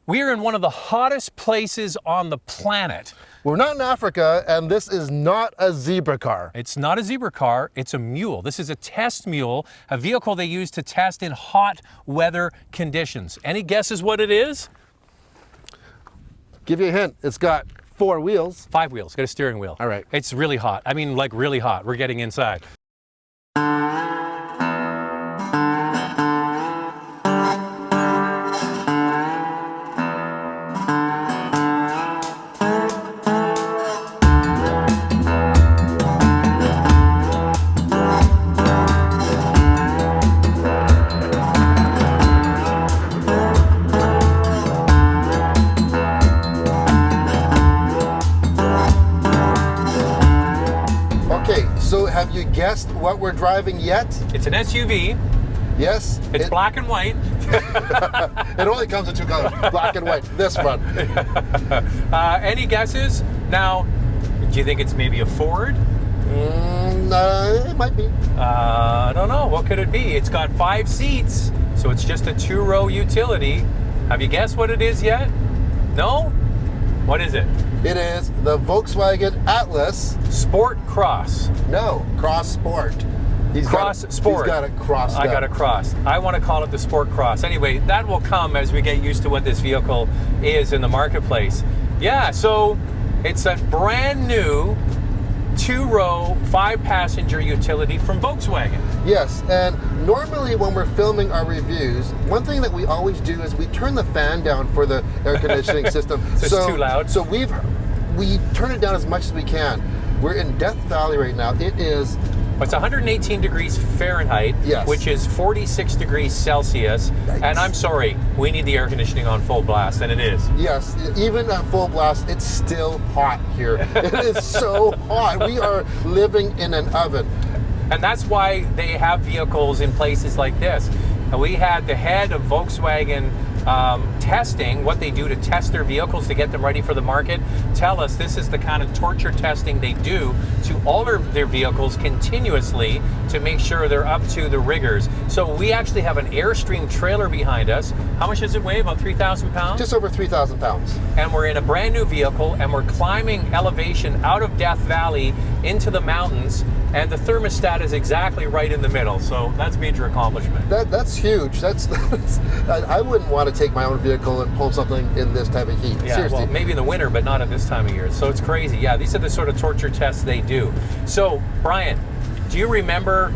We're in one of the hottest places on the planet. We're not in Africa, and this is not a zebra car. It's not a zebra car, it's a mule. This is a test mule, a vehicle they use to test in hot weather conditions. Any guesses what it is? Give you a hint, it's got 4 wheels. 5 wheels, got a steering wheel. All right. It's really hot. I mean, like really hot. We're getting inside. So have you guessed what we're driving yet? It's an SUV. Yes. It's black and white. It only comes in 2 colors, black and white. This one. Any guesses? Now, do you think it's maybe a Ford? It might be. I don't know. What could it be? It's got 5 seats, so it's just a 2-row utility. Have you guessed what it is yet? No? What is it? It is the Volkswagen Atlas Sport Cross. No, Cross Sport. Cross Sport. He's got it crossed I got up. it crossed. I want to call it the Sport Cross. Anyway, that will come as we get used to what this vehicle is in the marketplace. Yeah, so it's a brand new 2-row, 5-passenger utility from Volkswagen. Yes, and normally when we're filming our reviews, one thing that we always do is we turn the fan down for the air conditioning system. So it's too loud? So we turn it down as much as we can. We're in Death Valley right now. It is... It's 118 degrees Fahrenheit, yes, which is 46 degrees Celsius. Yikes. And I'm sorry, we need the air conditioning on full blast, and it is. Yes, even at full blast, it's still hot here. It is so hot. We are living in an oven. And that's why they have vehicles in places like this. And we had the head of Volkswagen testing, what they do to test their vehicles to get them ready for the market, tell us this is the kind of torture testing they do to all of their vehicles continuously to make sure they're up to the rigors. So we actually have an Airstream trailer behind us. How much does it weigh? About 3,000 pounds? Just over 3,000 pounds. And we're in a brand new vehicle, and we're climbing elevation out of Death Valley into the mountains, and the thermostat is exactly right in the middle. So that's major accomplishment. That's huge. That's I wouldn't want to take my own vehicle and pull something in this type of heat. Yeah, Seriously. well, maybe in the winter, but not at this time of year. So it's crazy. Yeah, these are the sort of torture tests they do. So, Brian, do you remember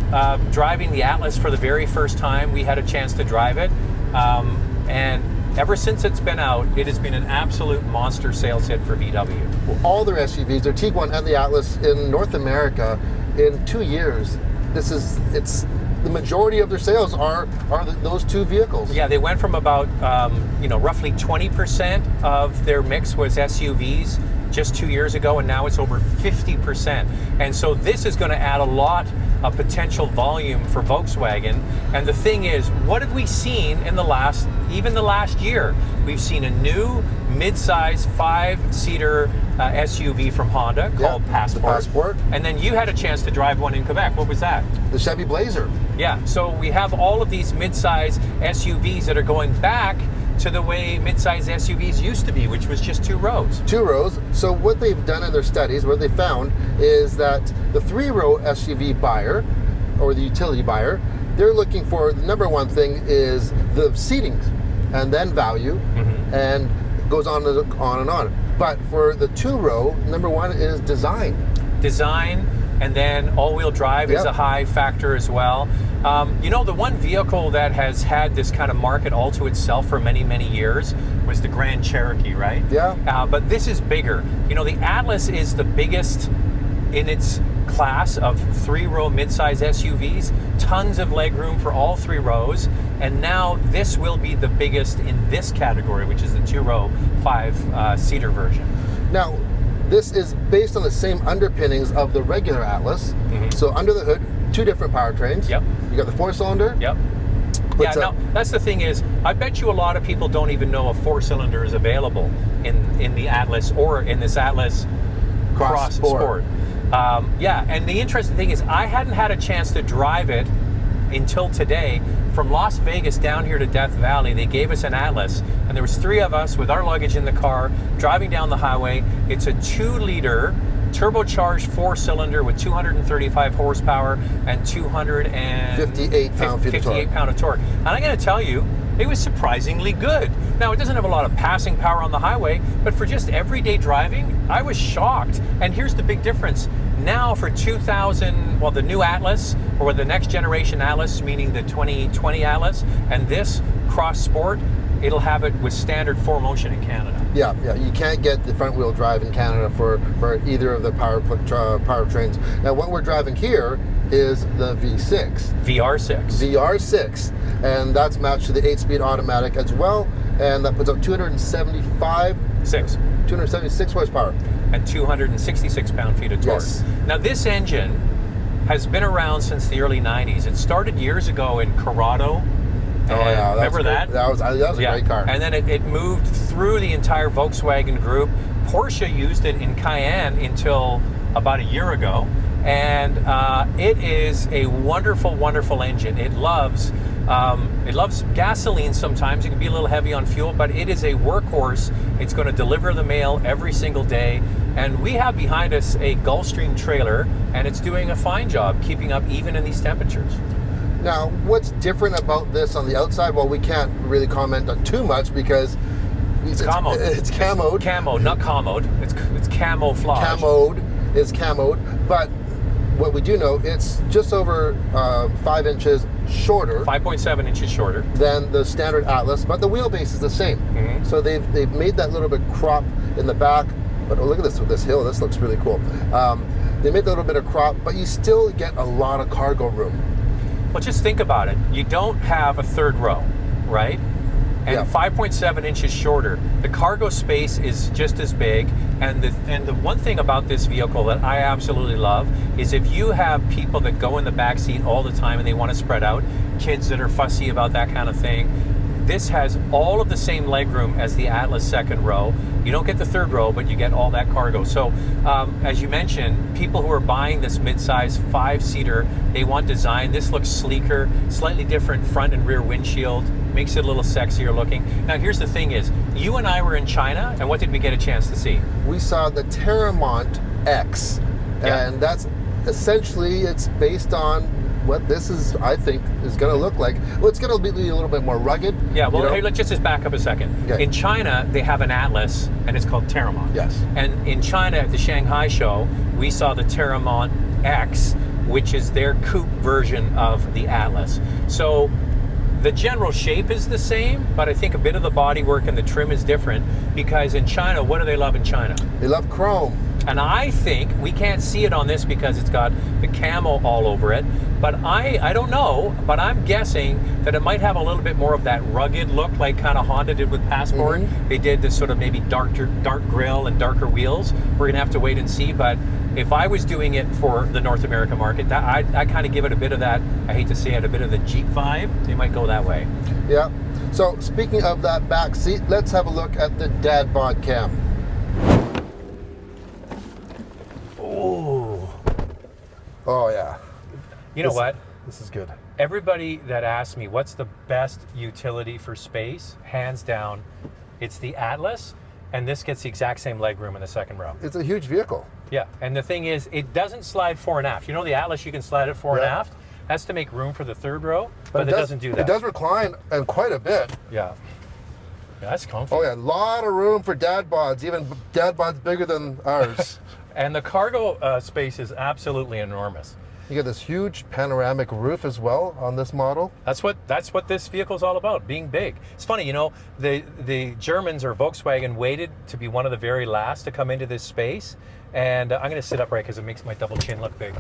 driving the Atlas for the very first time? We had a chance to drive it. And ever since it's been out, it has been an absolute monster sales hit for VW. Well, all their SUVs, their Tiguan and the Atlas in North America, in 2 years, the majority of their sales are those 2 vehicles. Yeah, they went from about roughly 20% of their mix was SUVs just 2 years ago, and now it's over 50%. And so this is going to add a lot of potential volume for Volkswagen. And the thing is, what have we seen in the last year? We've seen a new mid-size 5-seater SUV from Honda called Passport. And then you had a chance to drive one in Quebec. What was that? The Chevy Blazer. Yeah, so we have all of these mid-size SUVs that are going back to the way mid-size SUVs used to be, which was just 2 rows. 2 rows. So what they've done in their studies, what they found is that the 3-row SUV buyer, or the utility buyer, they're looking for, the number one thing is the seating, and then value, and it goes on and on. But for the 2-row, number one is design. Design, and then all-wheel drive is a high factor as well. The one vehicle that has had this kind of market all to itself for many, many years was the Grand Cherokee, right? Yeah. But this is bigger. The Atlas is the biggest in its class of 3-row mid-size SUVs, tons of legroom for all 3 rows, and now this will be the biggest in this category, which is the 2-row 5-seater version. Now, this is based on the same underpinnings of the regular Atlas. So under the hood, 2 different powertrains. Yep. You got the 4-cylinder. Yep. Yeah, now that's the thing is, I bet you a lot of people don't even know a 4-cylinder is available in the Atlas or in this Atlas Cross Sport. And the interesting thing is, I hadn't had a chance to drive it until today, from Las Vegas down here to Death Valley, they gave us an Atlas, and there was 3 of us with our luggage in the car driving down the highway. It's a 2-liter turbocharged 4-cylinder with 235 horsepower and 258 pound of torque. And I'm going to tell you, it was surprisingly good. Now, it doesn't have a lot of passing power on the highway, but for just everyday driving, I was shocked. And here's the big difference. Now for 2000, well, the new Atlas, or the next generation Atlas, meaning the 2020 Atlas, and this Cross Sport, it'll have it with standard 4Motion in Canada. Yeah, you can't get the front wheel drive in Canada for either of the powertrains. Now, what we're driving here is the V6. VR6, and that's matched to the 8-speed automatic as well, and that puts out 276 horsepower. And 266 pound-feet of torque. Yes. Now, this engine has been around since the early 90s. It started years ago in Corrado. Remember that? That was a great car. And then it moved through the entire Volkswagen group. Porsche used it in Cayenne until about a year ago. And it is a wonderful, wonderful engine. It loves gasoline sometimes. It can be a little heavy on fuel, but it is a workhorse. It's going to deliver the mail every single day. And we have behind us a Gulfstream trailer, and it's doing a fine job keeping up even in these temperatures. Now, what's different about this on the outside? Well, we can't really comment on too much because it's camoed. It's camoed. Camo, not commoed. It's camouflage. It's camoed, but what we do know, it's just over 5 inches shorter. 5.7 inches shorter than the standard Atlas, but the wheelbase is the same. Mm-hmm. So they've made that little bit crop in the back. But look at this with this hill. This looks really cool. They made a little bit of crop, but you still get a lot of cargo room. Well, just think about it. You don't have a third row, right? And 5.7 inches shorter. The cargo space is just as big. And the one thing about this vehicle that I absolutely love is if you have people that go in the back seat all the time and they want to spread out, kids that are fussy about that kind of thing, this has all of the same legroom as the Atlas second row. You don't get the third row, but you get all that cargo. So, as you mentioned, people who are buying this midsize 5-seater, they want design. This looks sleeker, slightly different front and rear windshield, makes it a little sexier looking. Now, here's the thing is, you and I were in China, and what did we get a chance to see? We saw the Terramont X, and that's essentially, it's based on what this is, I think, is going to look like. Well, it's going to be a little bit more rugged. Yeah, well, hey, let's just back up a second. Okay. In China, they have an Atlas, and it's called Terramont. Yes. And in China, at the Shanghai show, we saw the Terramont X, which is their coupe version of the Atlas. So the general shape is the same, but I think a bit of the bodywork and the trim is different, because in China, what do they love in China? They love chrome. And I think, we can't see it on this because it's got the camo all over it, but I don't know, but I'm guessing that it might have a little bit more of that rugged look, like kind of Honda did with Passport. Mm-hmm. They did this sort of maybe dark grille and darker wheels. We're gonna have to wait and see, but if I was doing it for the North American market, I kind of give it a bit of that, I hate to say it, a bit of the Jeep vibe. They might go that way. Yeah. So speaking of that back seat, let's have a look at the dad bod cam. Oh yeah. You know what? This is good. Everybody that asks me what's the best utility for space, hands down, it's the Atlas, and this gets the exact same legroom in the second row. It's a huge vehicle. Yeah, and the thing is, it doesn't slide fore and aft. You know the Atlas, you can slide it fore and aft? That's to make room for the third row, but it doesn't do that. It does recline, and quite a bit. Yeah. Yeah, that's comfy. Oh yeah, a lot of room for dad bods, even dad bods bigger than ours. And the cargo space is absolutely enormous. You get this huge panoramic roof as well on this model. That's what this vehicle is all about, being big. It's funny, you know, the Germans or Volkswagen waited to be one of the very last to come into this space, and I'm going to sit upright because it makes my double chin look big.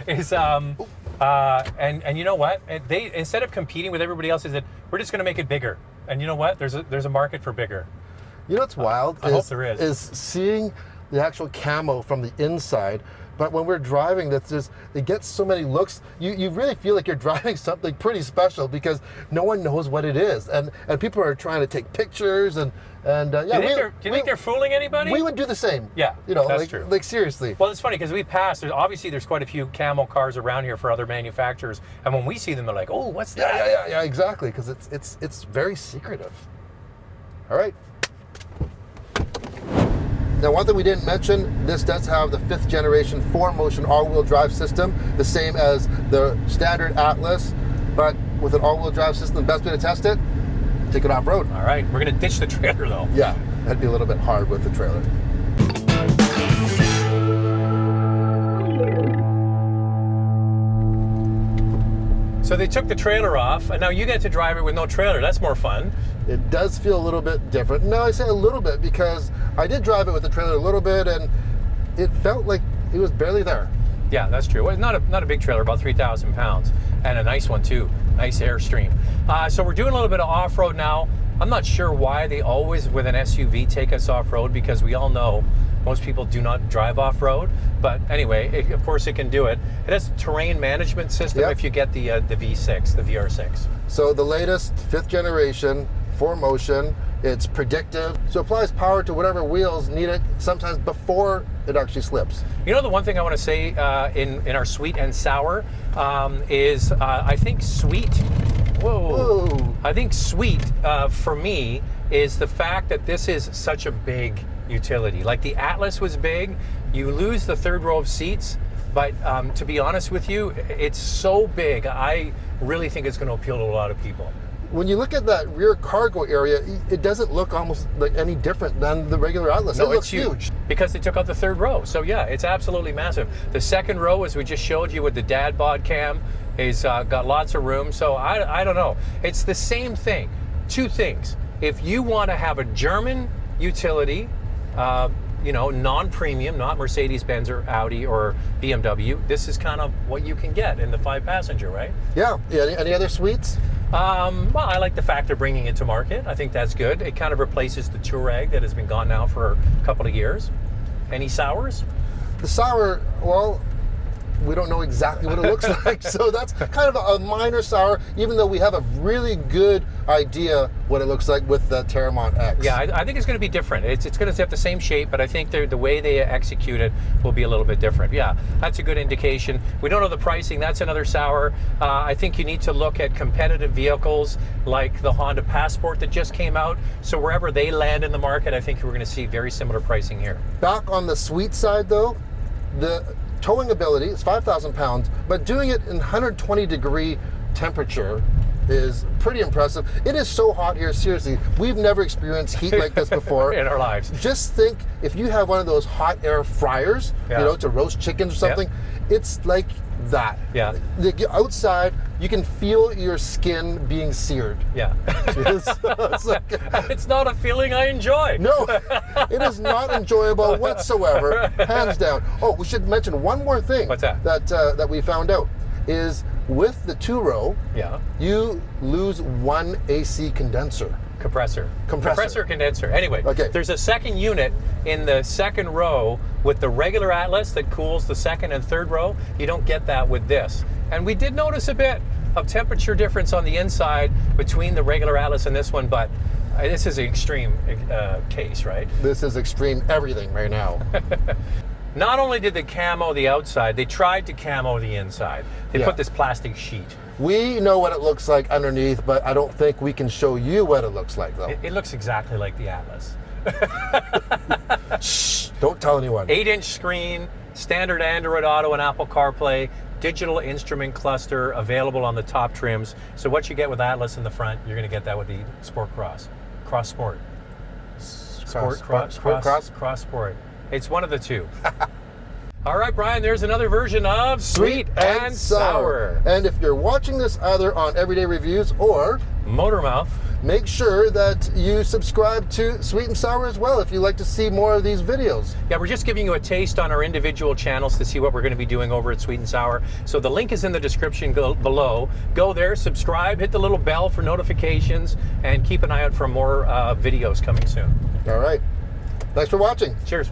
And you know what? They, instead of competing with everybody else, they said we're just going to make it bigger. And you know what? There's a market for bigger. You know what's wild? I hope there is seeing the actual camo from the inside, But when we're driving, that's just, it gets so many looks. You really feel like you're driving something pretty special because no one knows what it is, and people are trying to take pictures and yeah. Do you think they're fooling anybody? We would do the same. Yeah, that's true. Like seriously. Well, it's funny because we passed. Obviously, there's quite a few camo cars around here for other manufacturers, and when we see them, they're like, "Oh, what's that?" Yeah, exactly. Because it's very secretive. All right. Now, one thing we didn't mention, this does have the 5th generation 4Motion all-wheel drive system, the same as the standard Atlas, but with an all-wheel drive system, the best way to test it, take it off-road. All right, we're going to ditch the trailer, though. Yeah, that'd be a little bit hard with the trailer. So they took the trailer off, and now you get to drive it with no trailer. That's more fun. It does feel a little bit different. No, I say a little bit because I did drive it with the trailer a little bit, and it felt like it was barely there. Yeah, that's true. Well, not a big trailer, about 3,000 pounds, and a nice one too. Nice Airstream. So we're doing a little bit of off-road now. I'm not sure why they always, with an SUV, take us off-road, because we all know most people do not drive off-road. But anyway, of course it can do it. It has a terrain management system. If you get the V6, the VR6. So the latest 5th generation 4Motion, it's predictive. So it applies power to whatever wheels need it, sometimes before it actually slips. You know, the one thing I want to say in our sweet and sour is I think sweet. Whoa. I think sweet for me is the fact that this is such a big utility. Like the Atlas was big, you lose the 3rd row of seats, but to be honest with you, it's so big, I really think it's going to appeal to a lot of people. When you look at that rear cargo area, it doesn't look almost like any different than the regular Atlas. No, it looks it's huge because they took out the 3rd row. So yeah, it's absolutely massive. The 2nd row, as we just showed you with the dad bod cam, is got lots of room. So I don't know. It's the same thing. 2 things. If you want to have a German utility, you know, non-premium, not Mercedes-Benz or Audi or BMW, this is kind of what you can get in the 5-passenger, right? Yeah. Any other sweets? Well, I like the fact they're bringing it to market. I think that's good. It kind of replaces the Touareg that has been gone now for a couple of years. Any sours? The sour, well, we don't know exactly what it looks like, so that's kind of a minor sour, even though we have a really good idea what it looks like with the Terramont X. Yeah, I think it's going to be different. It's going to have the same shape, but I think the way they execute it will be a little bit different. Yeah, that's a good indication. We don't know the pricing. That's another sour. I think you need to look at competitive vehicles like the Honda Passport that just came out. So wherever they land in the market, I think we're going to see very similar pricing here. Back on the sweet side, though, the towing ability is 5,000 pounds, but doing it in 120-degree temperature is pretty impressive. It is so hot here, seriously. We've never experienced heat like this before. In our lives. Just think, if you have one of those hot air fryers, you know, to roast chickens or something, it's like that. Yeah. Outside, you can feel your skin being seared. Yeah. It's not a feeling I enjoy. No, it is not enjoyable whatsoever, hands down. Oh, we should mention one more thing. What's that? That we found out is with the 2-row, you lose 1 AC condenser. Compressor condenser. Anyway, there's a 2nd unit in the 2nd row with the regular Atlas that cools the 2nd and 3rd row. You don't get that with this. And we did notice a bit of temperature difference on the inside between the regular Atlas and this one, but this is an extreme case, right? This is extreme everything right now. Not only did they camo the outside, they tried to camo the inside. They put this plastic sheet. We know what it looks like underneath, but I don't think we can show you what it looks like, though. It looks exactly like the Atlas. Shh, don't tell anyone. 8-inch screen, standard Android Auto and Apple CarPlay, digital instrument cluster available on the top trims. So what you get with Atlas in the front, you're going to get that with the Sport Cross. Cross Sport. Cross Sport. It's one of the two. All right, Brian, there's another version of Sweet and Sour. And if you're watching this either on Everyday Reviews or Motormouth, make sure that you subscribe to Sweet and Sour as well if you'd like to see more of these videos. Yeah, we're just giving you a taste on our individual channels to see what we're going to be doing over at Sweet and Sour. So the link is in the description below. Go there, subscribe, hit the little bell for notifications, and keep an eye out for more videos coming soon. All right. Thanks for watching. Cheers.